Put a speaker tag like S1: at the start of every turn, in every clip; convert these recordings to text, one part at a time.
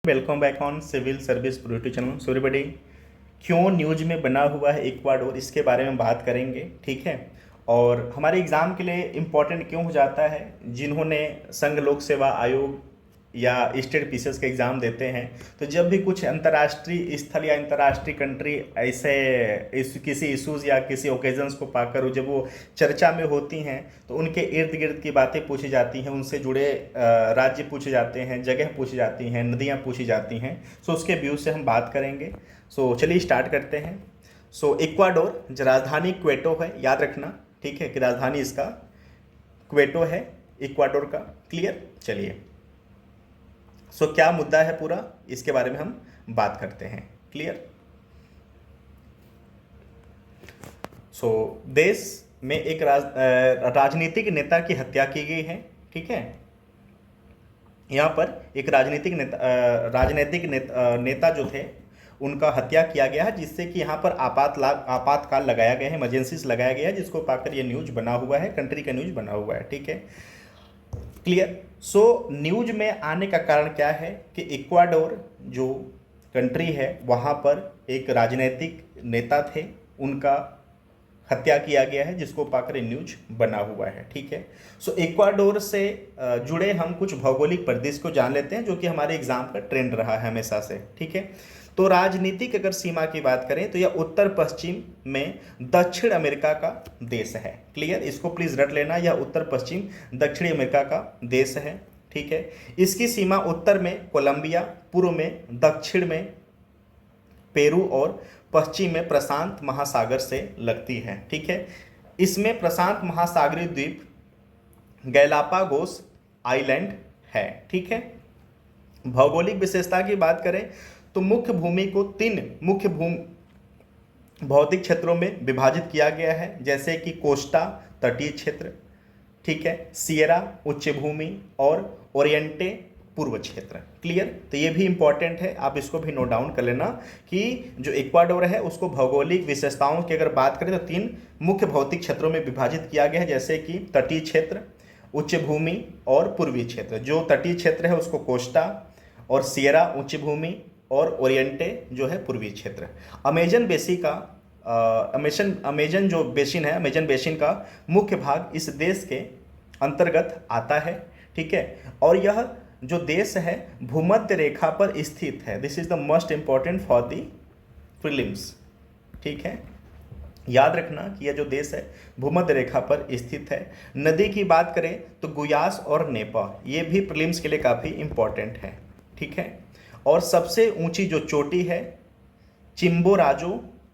S1: Welcome back on civil service pro YouTube channel. So everybody, क्यों news में बना हुआ है इक्वाडोर, इसके बारे में बात करेंगे। ठीक है। और हमारे एग्ज़ाम के लिए इम्पोर्टेंट क्यों हो जाता है, जिन्होंने संघ लोक सेवा आयोग या स्टेट पीसीएस के एग्ज़ाम देते हैं, तो जब भी कुछ अंतर्राष्ट्रीय स्थल या अंतर्राष्ट्रीय कंट्री ऐसे किसी इश्यूज़ या किसी ओकेजन्स को पाकर जब वो चर्चा में होती हैं, तो उनके इर्द गिर्द की बातें पूछी जाती हैं, उनसे जुड़े राज्य पूछे जाते हैं, जगह पूछी जाती हैं, नदियाँ पूछी जाती हैं। सो उसके व्यू से हम बात करेंगे। सो चलिए स्टार्ट करते हैं। सो इक्वाडोर, जो राजधानी क्वेटो है, याद रखना। ठीक है कि राजधानी इसका क्वेटो है, इक्वाडोर का। क्लियर। चलिए, सो क्या मुद्दा है पूरा, इसके बारे में हम बात करते हैं। क्लियर। सो देश में एक राजनीतिक नेता की हत्या की गई है। ठीक है। यहाँ पर एक राजनीतिक नेता जो थे, उनका हत्या किया गया है, जिससे कि यहाँ पर आपातकाल लगाया गया है, इमरजेंसीज लगाया गया है, जिसको पाकर ये न्यूज बना हुआ है, कंट्री का न्यूज बना हुआ है। ठीक है। क्लियर। सो न्यूज में आने का कारण क्या है कि इक्वाडोर जो कंट्री है, वहाँ पर एक राजनीतिक नेता थे, उनका हत्या किया गया है, जिसको पाकर न्यूज बना हुआ है। ठीक है। सो इक्वाडोर से जुड़े हम कुछ भौगोलिक प्रदेश को जान लेते हैं, जो कि हमारे एग्जाम का ट्रेंड रहा है हमेशा से। ठीक है। तो राजनीतिक अगर सीमा की बात करें तो यह उत्तर पश्चिम में दक्षिण अमेरिका का देश है। क्लियर। इसको प्लीज रट लेना, यह उत्तर पश्चिम दक्षिणी अमेरिका का देश है। ठीक है। इसकी सीमा उत्तर में कोलंबिया, पूर्व में, दक्षिण में पेरू और पश्चिम में प्रशांत महासागर से लगती है। ठीक है। इसमें प्रशांत महासागरीय द्वीप गैलापागोस आइलैंड है। ठीक है। भौगोलिक विशेषता की बात करें तो मुख्य भूमि को 3 मुख्य भौतिक क्षेत्रों में विभाजित किया गया है, जैसे कि कोस्टा तटीय क्षेत्र, ठीक है, सियरा उच्च भूमि और ओरिएंटे पूर्व क्षेत्र। क्लियर। तो ये भी इंपॉर्टेंट है, आप इसको भी नोट डाउन कर लेना कि जो इक्वाडोर है उसको भौगोलिक विशेषताओं की अगर बात करें तो 3 मुख्य भौतिक क्षेत्रों में विभाजित किया गया है, जैसे कि तटीय क्षेत्र, उच्च भूमि और पूर्वी क्षेत्र। जो तटीय क्षेत्र है उसको कोस्टा और सियरा उच्च भूमि और ओरिएंटे जो है पूर्वी क्षेत्र। अमेजन जो बेसिन है, अमेजन बेसिन का मुख्य भाग इस देश के अंतर्गत आता है। ठीक है। और यह जो देश है भूमध्य रेखा पर स्थित है। This is the most important for the prelims. ठीक है। याद रखना कि यह जो देश है भूमध्य रेखा पर स्थित है। नदी की बात करें तो गुयास और नेपा, ये भी प्रीलिम्स के लिए काफ़ी इंपॉर्टेंट है। ठीक है। और सबसे ऊंची जो चोटी है चिम्बोराजो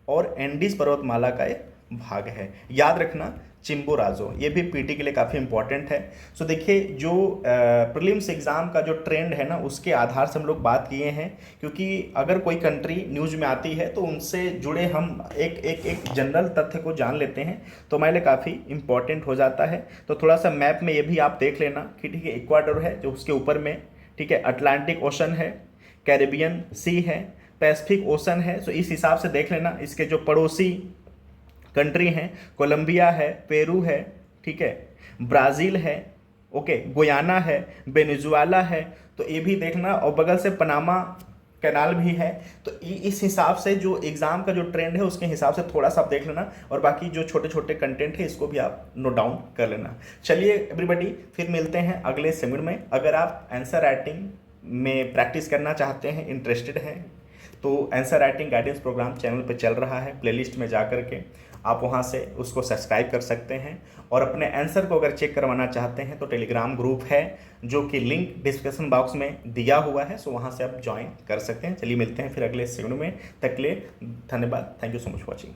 S1: और एंडीज पर्वतमाला का एक भाग है। याद रखना चिम्बोराजो, ये भी पीटी के लिए काफ़ी इंपॉर्टेंट है। सो देखिए, जो प्रीलिम्स एग्ज़ाम का जो ट्रेंड है ना, उसके आधार से हम लोग बात किए हैं, क्योंकि अगर कोई कंट्री न्यूज़ में आती है तो उनसे जुड़े हम एक जनरल तथ्य को जान लेते हैं, तो हमारे लिए काफ़ी इंपॉर्टेंट हो जाता है। तो थोड़ा सा मैप में ये भी आप देख लेना कि ठीक है, इक्वाडोर है जो उसके ऊपर में, ठीक है, अटलांटिक ओशन है, कैरिबियन सी है, पैसिफिक ओशन है। सो इस हिसाब से देख लेना। इसके जो पड़ोसी कंट्री हैं, कोलंबिया है, पेरू है, ठीक है, ब्राज़ील है, ओके, गुयाना है, वेनेजुएला है, तो ये भी देखना। और बगल से पनामा कैनाल भी है। तो इस हिसाब से जो एग्ज़ाम का जो ट्रेंड है उसके हिसाब से थोड़ा सा आप देख लेना, और बाकी जो छोटे छोटे कंटेंट है इसको भी आप नोट डाउन कर लेना। चलिए एवरीबॉडी, फिर मिलते हैं अगले सेमिनार में। अगर आप आंसर राइटिंग में प्रैक्टिस करना चाहते हैं, इंटरेस्टेड हैं, तो answer writing guidance program channel पे चल रहा है, प्लेलिस्ट में जा कर के आप वहाँ से उसको सब्सक्राइब कर सकते हैं। और अपने आंसर को अगर चेक करवाना चाहते हैं तो टेलीग्राम ग्रुप है, जो कि लिंक डिस्क्रिप्शन बॉक्स में दिया हुआ है, सो वहाँ से आप ज्वाइन कर सकते हैं। चलिए मिलते हैं फिर अगले सेशन में। तक के लिए धन्यवाद। Thank you so much watching.